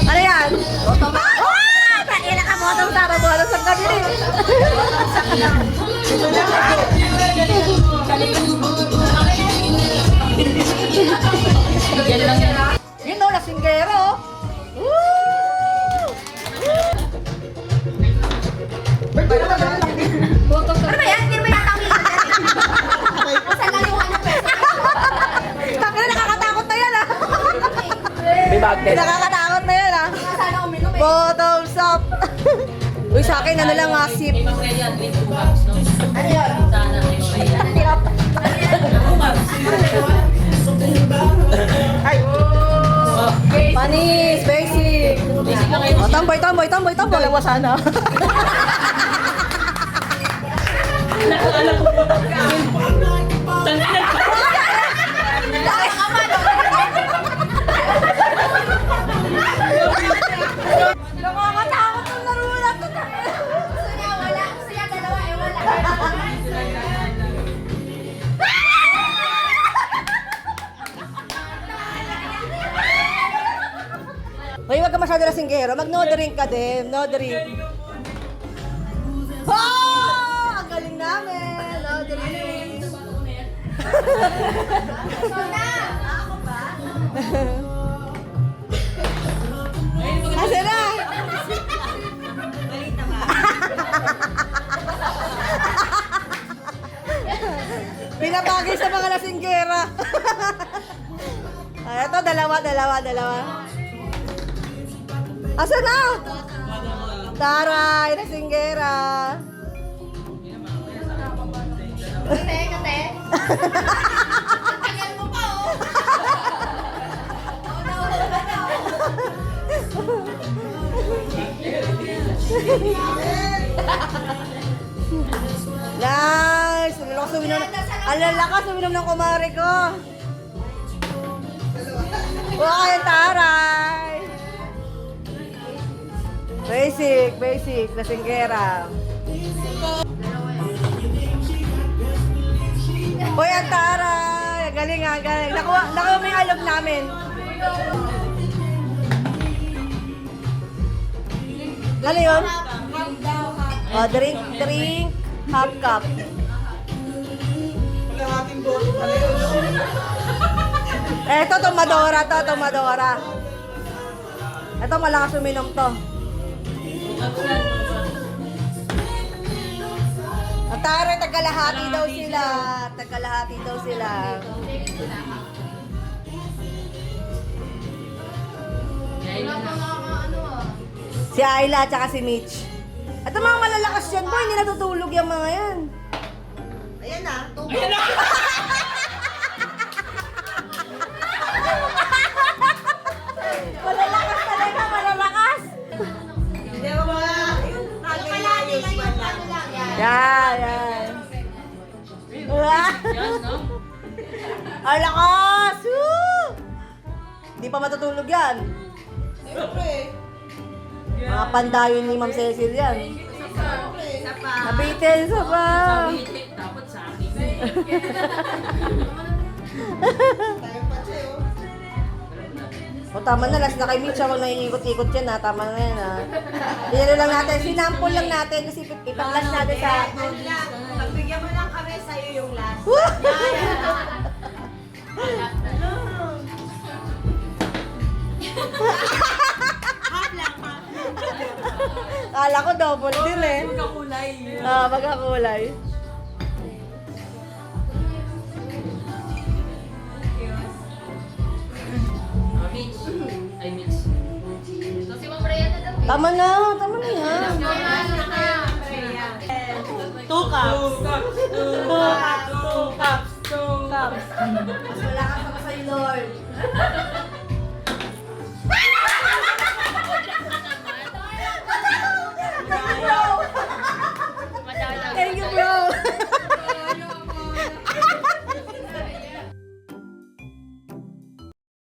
Ano yan? Bottom up. Ah! Takila ka bottom sa bonus ang gabi rin. Yun o, lasinggero. Woo! Ano ba yan? Hindi mo yung tangin. Saan lang yung ano pesa? Takila, nakakatakot na yan ah. May magnet. Nakakatakot na yan ah. Sana uminom eh. Bottoms up. Uy, sa akin, ano lang nga, sip. Ano yun? Sana may Hirap. Ay. Panis, basic. Basic lang kayo. Oh, tamboy. Dalawa sana. Nakakatakot ang laro na to. Gusto niya wala. Gusto niya dalawa eh wala. Hoy, wag ka masyado lasinggero. Mag-no drink ka din. No drink. Oh! Ang galing namin. No drink. Asa na? Pinapagay sa mga lasinggera. Ay, ito, dalawa. Asa na? Taray, lasinggera. Kate. Tagal mo pa oh. Nice! Ang lalakas uminom ng kumare ko. Wow, yung taray! Basic, lasinggera. Hoy, ang taray! Galing. Nakuha mo yung alog namin. Ano yun? Oh, drink, half cup. Ito, tomadora. Ito, malakas uminom to. Ang taray, tagalahati daw sila. Si Ayla at saka si Mitch. At ang mga malalakas yan, boy, hindi natutulog yung mga yan. Ayan na. Malalakas talaga, malalakas. Hindi mo ba? Palagi lang yung ano lang yan. Yan. Wah! Ang lakas! Woo! Hindi pa matutulog yan. Siyempre. Mga pandayon ni Ma'am Cecil yan. Isa pa. Nabitin sa pa. Dapat sa akin. Tayo pa siya, oh. O tama na, last na kay Mitch ako naiikot-ikot yan ha. Tama na yan ha. Yan lang natin, sinample lang natin kasi ipag-last natin sa... Ano lang, pagbigyan mo lang kami sa'yo yung last. Kala ko double din eh. Magkakulay. Magkakulay. Mitch. Ay, Mitch. So, si Ma'am Rhea na daw. Tama na yan. 2 cups.